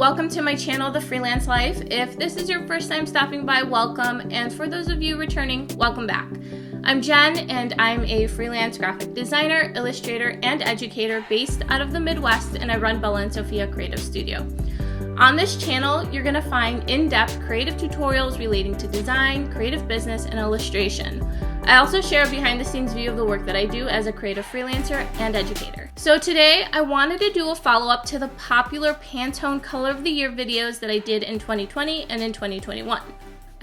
welcome to my channel, The Freelance Life. If this is your first time stopping by, welcome, and for those of you returning, welcome back. I'm Jen, and I'm a freelance graphic designer, illustrator, and educator based out of the Midwest, and I run Bella and Sophia Creative Studio. On this channel, you're going to find in-depth creative tutorials relating to design, creative business, and illustration. I also share a behind-the-scenes view of the work that I do as a creative freelancer and educator. So today, I wanted to do a follow-up to the popular Pantone Color of the Year videos that I did in 2020 and in 2021.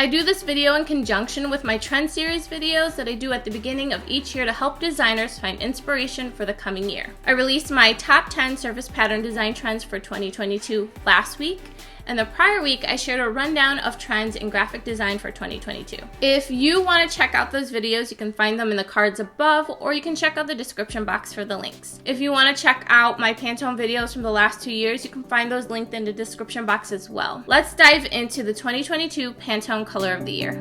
I do this video in conjunction with my Trend Series videos that I do at the beginning of each year to help designers find inspiration for the coming year. I released my top 10 surface pattern design trends for 2022 last week, and the prior week I shared a rundown of trends in graphic design for 2022. If you want to check out those videos, you can find them in the cards above, or you can check out the description box for the links. If you want to check out my Pantone videos from the last 2 years, you can find those linked in the description box as well. Let's dive into the 2022 Pantone Color of the Year.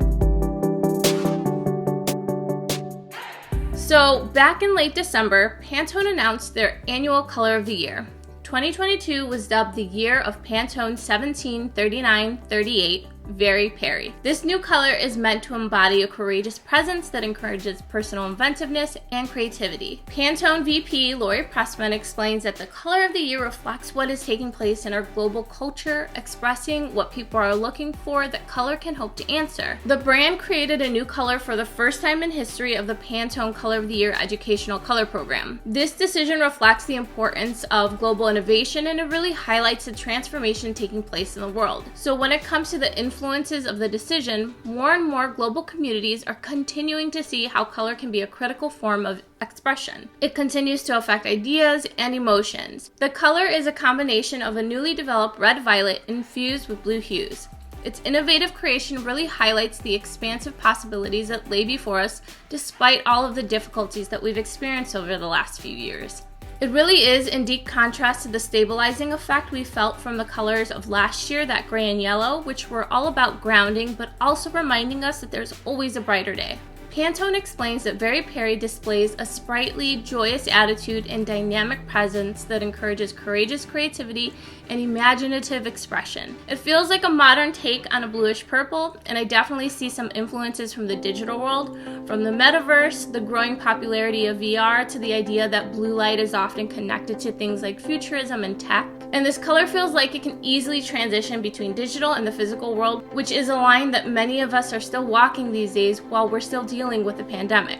So back in late December, Pantone announced their annual Color of the Year. 2022 was dubbed the year of Pantone 1739-38 Very Peri. This new color is meant to embody a courageous presence that encourages personal inventiveness and creativity. Pantone VP Lori Pressman explains that the color of the year reflects what is taking place in our global culture, expressing what people are looking for that color can hope to answer. The brand created a new color for the first time in history of the Pantone Color of the Year educational color program. This decision reflects the importance of global innovation, and it really highlights the transformation taking place in the world. So when it comes to the influences of the decision, more and more global communities are continuing to see how color can be a critical form of expression. It continues to affect ideas and emotions. The color is a combination of a newly developed red-violet infused with blue hues. Its innovative creation really highlights the expansive possibilities that lay before us despite all of the difficulties that we've experienced over the last few years. It really is in deep contrast to the stabilizing effect we felt from the colors of last year, that gray and yellow, which were all about grounding, but also reminding us that there's always a brighter day. Pantone explains that Very Peri displays a sprightly, joyous attitude and dynamic presence that encourages courageous creativity and imaginative expression. It feels like a modern take on a bluish purple, and I definitely see some influences from the digital world, from the metaverse, the growing popularity of VR, to the idea that blue light is often connected to things like futurism and tech. And this color feels like it can easily transition between digital and the physical world, which is a line that many of us are still walking these days while we're still dealing with the pandemic.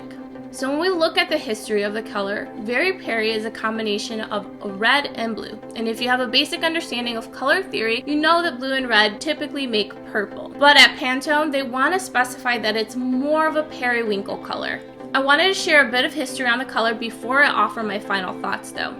So when we look at the history of the color, Very Peri is a combination of red and blue. And if you have a basic understanding of color theory, you know that blue and red typically make purple. But at Pantone, they want to specify that it's more of a periwinkle color. I wanted to share a bit of history on the color before I offer my final thoughts though.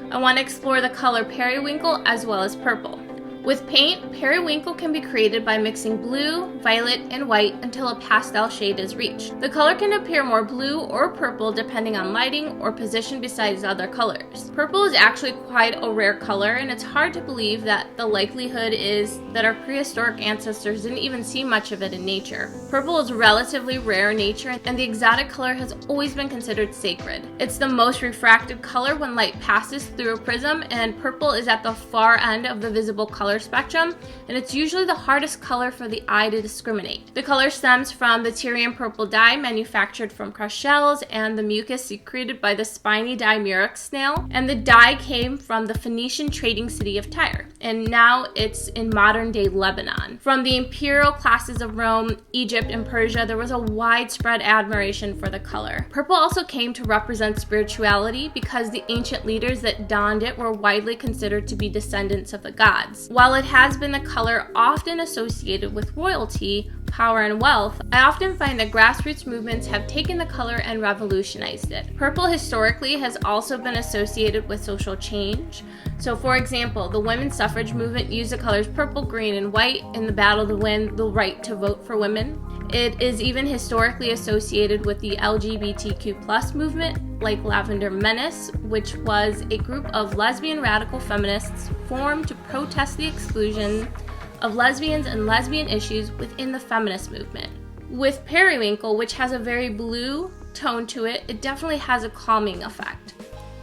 I want to explore the color periwinkle as well as purple. With paint, periwinkle can be created by mixing blue, violet, and white until a pastel shade is reached. The color can appear more blue or purple depending on lighting or position besides other colors. Purple is actually quite a rare color, and it's hard to believe that the likelihood is that our prehistoric ancestors didn't even see much of it in nature. Purple is relatively rare in nature, and the exotic color has always been considered sacred. It's the most refracted color when light passes through a prism, and purple is at the far end of the visible color spectrum, and it's usually the hardest color for the eye to discriminate. The color stems from the Tyrian purple dye manufactured from crushed shells and the mucus secreted by the spiny Murex snail, and the dye came from the Phoenician trading city of Tyre, and now it's in modern-day Lebanon. From the imperial classes of Rome, Egypt, and Persia, there was a widespread admiration for the color. Purple also came to represent spirituality because the ancient leaders that donned it were widely considered to be descendants of the gods. While it has been the color often associated with royalty, power, and wealth, I often find that grassroots movements have taken the color and revolutionized it. Purple historically has also been associated with social change. So for example, the women's suffrage movement used the colors purple, green, and white in the battle to win the right to vote for women. It is even historically associated with the LGBTQ+ movement, like Lavender Menace, which was a group of lesbian radical feminists formed to protest the exclusion of lesbians and lesbian issues within the feminist movement. With periwinkle, which has a very blue tone to it, it definitely has a calming effect.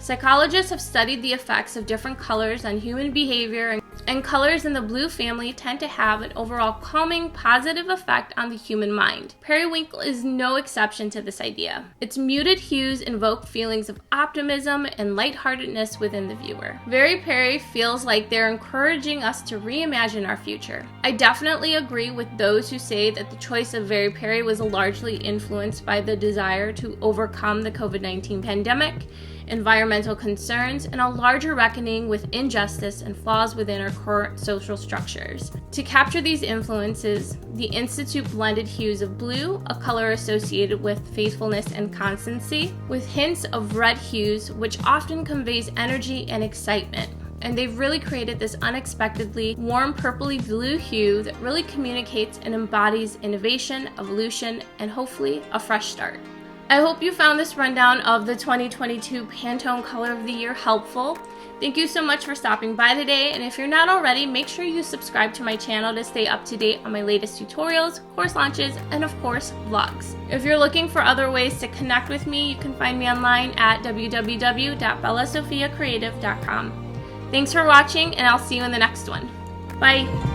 Psychologists have studied the effects of different colors on human behavior, and colors in the blue family tend to have an overall calming, positive effect on the human mind. Periwinkle is no exception to this idea. Its muted hues invoke feelings of optimism and lightheartedness within the viewer. Very Peri feels like they're encouraging us to reimagine our future. I definitely agree with those who say that the choice of Very Peri was largely influenced by the desire to overcome the COVID-19 pandemic, environmental concerns, and a larger reckoning with injustice and flaws within our current social structures. To capture these influences, the Institute blended hues of blue, a color associated with faithfulness and constancy, with hints of red hues, which often conveys energy and excitement. And they've really created this unexpectedly warm purpley blue hue that really communicates and embodies innovation, evolution, and hopefully a fresh start. I hope you found this rundown of the 2022 Pantone Color of the Year helpful. Thank you so much for stopping by today, and if you're not already, make sure you subscribe to my channel to stay up to date on my latest tutorials, course launches, and of course, vlogs. If you're looking for other ways to connect with me, you can find me online at www.bellasophiacreative.com. Thanks for watching, and I'll see you in the next one. Bye!